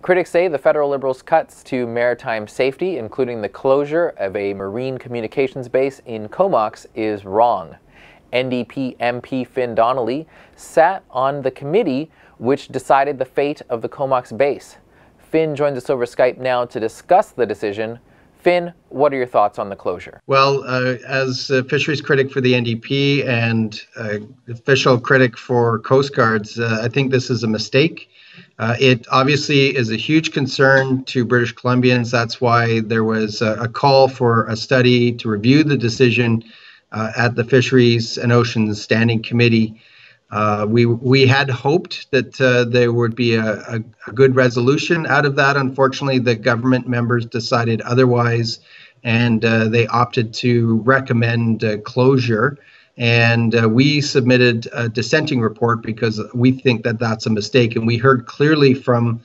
Critics say the federal Liberals' cuts to maritime safety, including the closure of a marine communications base in Comox, is wrong. NDP MP Donnelly sat on the committee which decided the fate of the Comox base. Finn joins us over Skype now to discuss the decision. Finn, what are your thoughts on the closure? Well, as a fisheries critic for the NDP and official critic for Coast Guards, I think this is a mistake. It obviously is a huge concern to British Columbians. That's why there was a call for a study to review the decision at the Fisheries and Oceans Standing Committee. We had hoped that there would be a good resolution out of that. Unfortunately, the government members decided otherwise, and they opted to recommend closure. And we submitted a dissenting report because we think that that's a mistake. And we heard clearly clear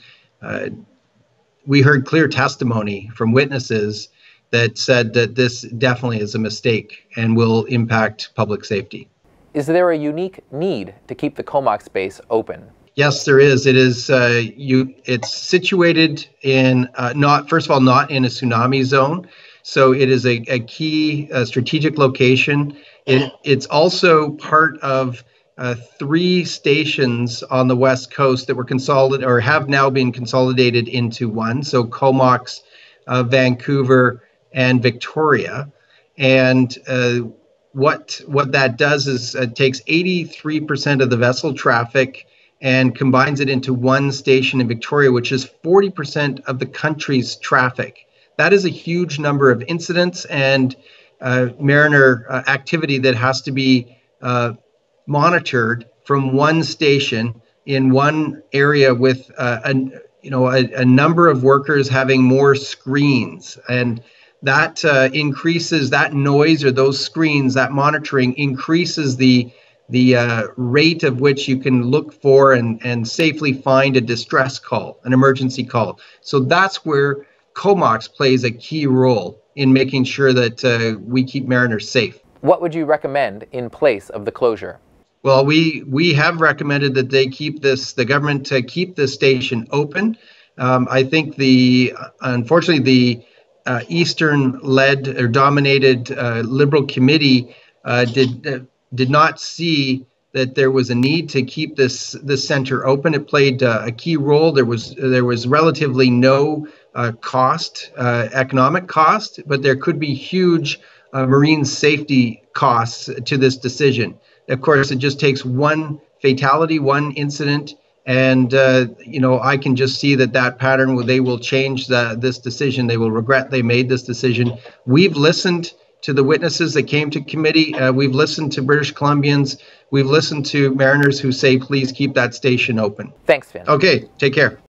testimony from witnesses that said that this definitely is a mistake and will impact public safety. Is there a unique need to keep the Comox base open? Yes, there is. It is. It's situated in not in a tsunami zone, so it is a key strategic location. It's also part of 3 stations on the west coast that were consolidated or have now been consolidated into one. So Comox, Vancouver, and Victoria, and what that does is it takes 83% of the vessel traffic and combines it into one station in Victoria, which is 40% of the country's traffic. That is a huge number of incidents and mariner activity that has to be monitored from one station in one area with a number of workers having more screens, and that increases that noise or those screens, that monitoring increases the rate of which you can look for and safely find a distress call, an emergency call. So that's where Comox plays a key role in making sure that we keep mariners safe. What would you recommend in place of the closure? Well, we have recommended that the government keep the station open. I think unfortunately the Eastern-led or dominated Liberal committee did not see that there was a need to keep this center open. It played a key role. There was relatively no economic cost, but there could be huge marine safety costs to this decision. Of course, it just takes one fatality, one incident, and I can just see that pattern where they will change this decision. They will regret they made this decision. We've listened to the witnesses that came to committee. We've listened to British Columbians. We've listened to mariners who say, please keep that station open. Thanks, Finn. Okay, take care.